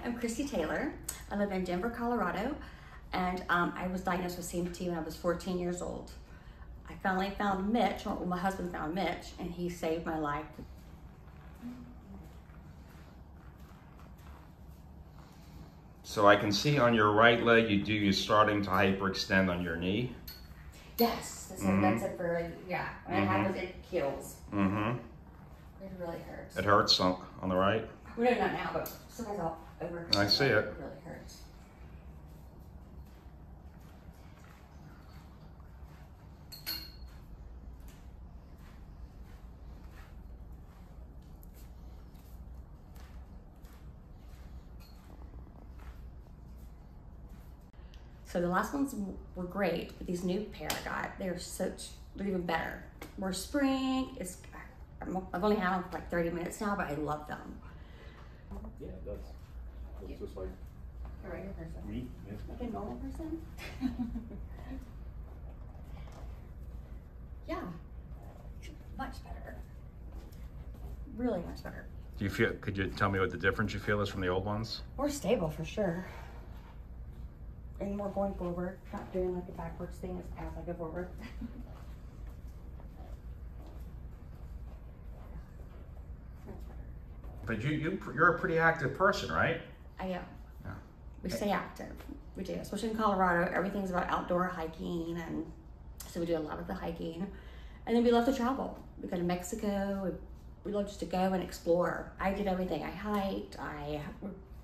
I'm Crissy Taylor. I live in Denver, Colorado, and I was diagnosed with CMT when I was 14 years old. I finally found Mitch, or my husband found Mitch, and he saved my life. So I can see on your right leg, you're starting to hyperextend on your knee. Yes, that's it for, yeah. When it happens, it kills. Mm-hmm. It really hurts. It hurts on the right? Well, no, not now, but sometimes I'll over. I see it. It really hurts. So the last ones were great, but these new pair I got, they're even better. More spring, I've only had them for like 30 minutes now, but I love them. Yeah, it does. It's just like A regular person. me. Yeah. Like a normal person? Yeah, much better. Really much better. Do you feel, could you tell me what the difference you feel is from the old ones? More stable for sure. And more going forward, not doing like a backwards thing as I go forward. But you're a pretty active person, right? I am. Yeah. We stay active. We do, especially in Colorado. Everything's about outdoor hiking, and so we do a lot of the hiking. And then we love to travel. We go to Mexico. We love just to go and explore. I did everything. I hiked. I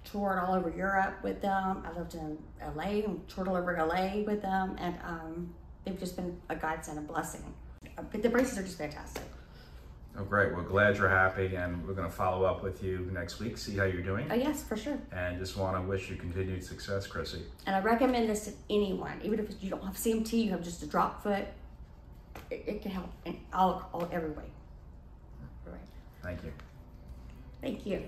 toured all over Europe with them. I lived in LA and toured all over LA with them, and they've just been a godsend, a blessing. But the braces are just fantastic. Oh, great. Well, glad you're happy, and we're going to follow up with you next week, see how you're doing. Oh, yes, for sure. And just want to wish you continued success, Crissy. And I recommend this to anyone, even if you don't have CMT, you have just a drop foot. It can help in every way. Thank you. Thank you.